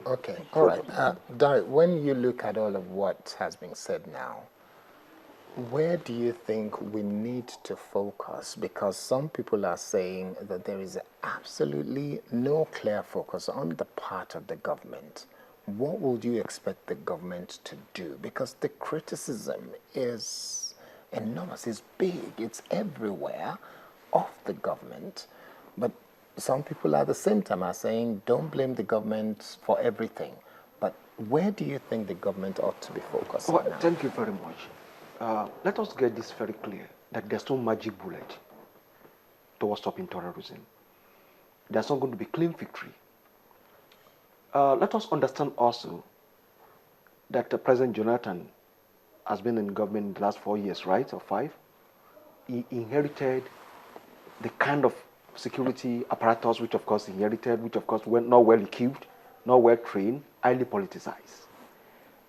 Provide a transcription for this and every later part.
Okay, all right. Dare, when you look at all of what has been said now, where do you think we need to focus? Because some people are saying that there is absolutely no clear focus on the part of the government. What would you expect the government to do? Because the criticism is enormous, it's big, it's everywhere of the government. But some people at the same time are saying, don't blame the government for everything. But where do you think the government ought to be focusing now? Thank you very much. Let us get this very clear, that there's no magic bullet towards stopping terrorism. There's not going to be clean victory. Let us understand also that President Jonathan has been in government in the last 4 years, right, or 5. He inherited the kind of security apparatus which, of course, he inherited, which, of course, were not well equipped, not well trained, highly politicized.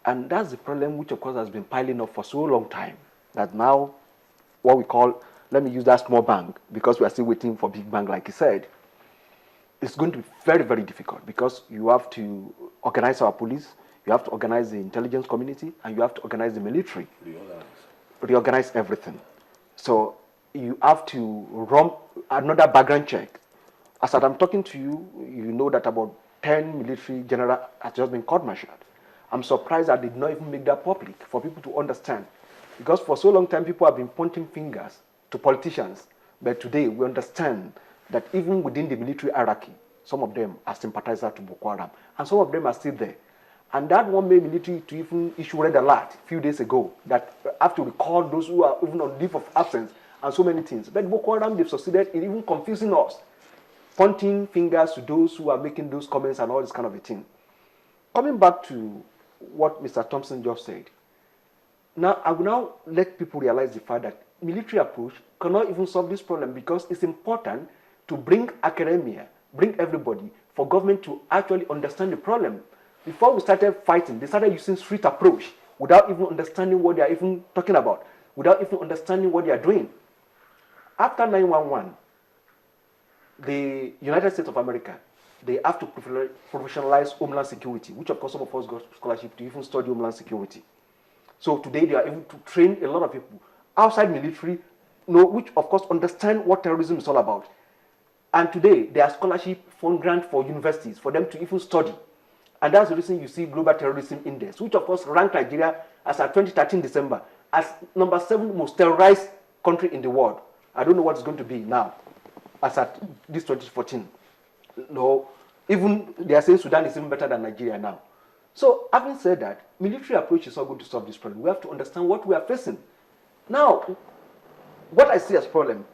And that's the problem which, of course, has been piling up for so long time, that now what we call, let me use that small bank, because we are still waiting for big bank, like he said, it's going to be very, very difficult, because you have to organize our police, you have to organize the intelligence community, and you have to organize the military. Reorganize everything. So you have to run another background check. As I'm talking to you, you know that about 10 military generals have just been court-martialed. I'm surprised that they did not even make that public for people to understand. Because for so long time, people have been pointing fingers to politicians. But today, we understand that even within the military hierarchy, some of them are sympathizers to Boko Haram. And some of them are still there. And that one made military to even issue red alert a few days ago that have to recall those who are even on leave of absence and so many things. But Boko Haram, they've succeeded in even confusing us, pointing fingers to those who are making those comments and all this kind of a thing. Coming back to what Mr. Thompson just said, now I will now let people realize the fact that military approach cannot even solve this problem, because it's important to bring academia, bring everybody, for government to actually understand the problem. Before we started fighting, they started using street approach without even understanding what they are even talking about, without even understanding what they are doing. After 9/11, the United States of America, they have to professionalize Homeland Security, which of course some of us got scholarship to even study Homeland Security. So today they are able to train a lot of people outside military, which of course understand what terrorism is all about. And today there are scholarship fund grant for universities for them to even study. And that's the reason you see Global Terrorism Index, which of course ranked Nigeria as at 2013 December as number 7 most terrorized country in the world. I don't know what it's going to be now, as at this 2014. No, even they are saying Sudan is even better than Nigeria now. So, having said that, military approach is not going to solve this problem. We have to understand what we are facing. Now, what I see as problem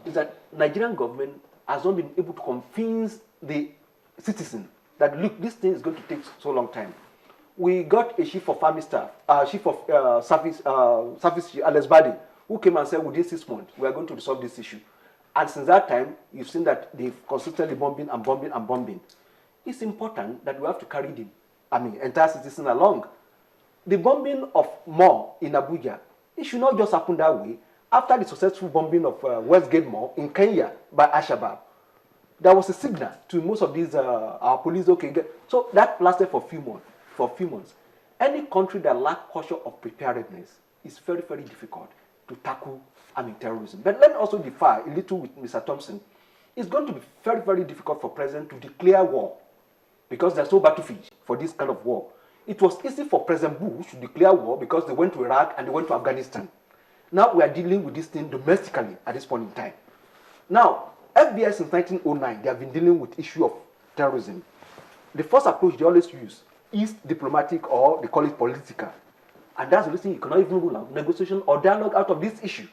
is that Nigerian government has not been able to convince the citizen that, look, this thing is going to take so long time. We got a chief of army staff, chief of service, Alex Badi, who came and said, within 6 months, we are going to resolve this issue. And since that time, you've seen that they've consistently bombing and bombing and bombing. It's important that we have to carry the entire citizen along. The bombing of Mall in Abuja, it should not just happen that way. After the successful bombing of Westgate Mall in Kenya by Al-Shabaab, there was a signal to most of these our police. Okay, so that lasted for a few months. Any country that lacks culture of preparedness is very, very difficult to tackle terrorism. But let me also differ a little with Mr. Thompson. It's going to be very, very difficult for President to declare war, because there's no battlefield for this kind of war. It was easy for President Bush to declare war because they went to Iraq and they went to Afghanistan. Now we are dealing with this thing domestically at this point in time. Now, FBI since 1909, they have been dealing with the issue of terrorism. The first approach they always use is diplomatic, or they call it political. And that's the reason you cannot even rule out negotiation or dialogue out of this issue.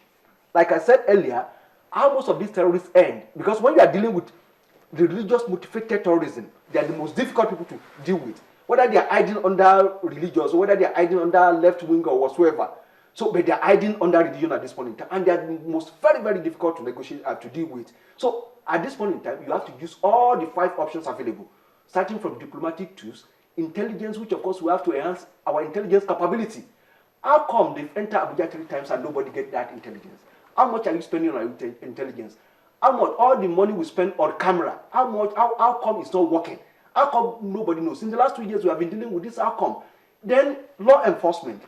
Like I said earlier, how most of these terrorists end, because when you are dealing with the religious motivated terrorism, they are the most difficult people to deal with. Whether they are hiding under religious, or whether they are hiding under left wing or whatsoever. So, but they are hiding under religion at this point in time, and they are the most very, very difficult to negotiate to deal with. So, at this point in time, you have to use all the 5 options available, starting from diplomatic tools, intelligence, which of course we have to enhance our intelligence capability. How come they've entered Abuja 3 times and nobody get that intelligence? How much are you spending on intelligence? How much all the money we spend on camera? How come it's not working? How come nobody knows? In the last 2 years, we have been dealing with this. How come? Then law enforcement.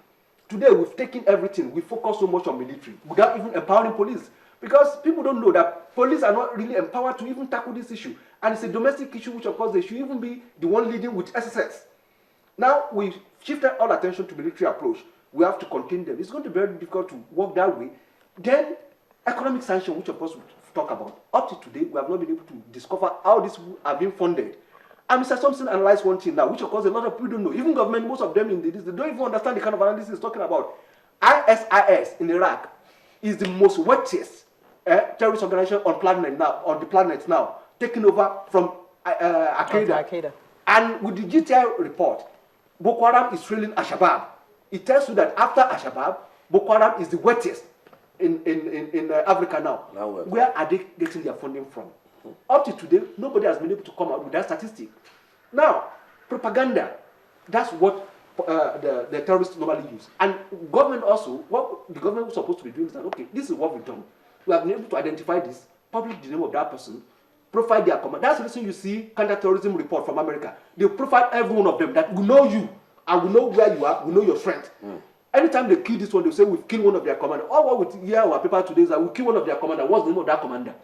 Today, we've taken everything. We focus so much on military without even empowering police. Because people don't know that police are not really empowered to even tackle this issue. And it's a domestic issue, which of course they should even be the one leading with SSS. Now, we've shifted all attention to military approach. We have to contain them. It's going to be very difficult to work that way. Then, economic sanction, which of course we talk about. Up to today, we have not been able to discover how this are being funded. And Mr. Thompson analyzed one thing now, which of course a lot of people don't know. Even government, most of them in this, they don't even understand the kind of analysis he's talking about. ISIS in Iraq is the most weightiest terrorist organization on the planet now, taking over from Al-Qaeda. And with the GTI report, Boko Haram is trailing Al-Shabaab. It tells you that after Al-Shabaab, Boko Haram is the weightiest in Africa now. Where are they getting their funding from? Up to today, nobody has been able to come out with that statistic. Now, propaganda, that's what the terrorists normally use. And government also, what the government was supposed to be doing is that, okay, this is what we've done. We have been able to identify this, publish the name of that person, profile their command. That's the reason you see counter-terrorism report from America. They profile every one of them, that we know you, and we know where you are, we know your strength. Anytime they kill this one, they say we've killed one of their commanders. All what we hear our paper today is that we kill one of their commanders. What's the name of that commander?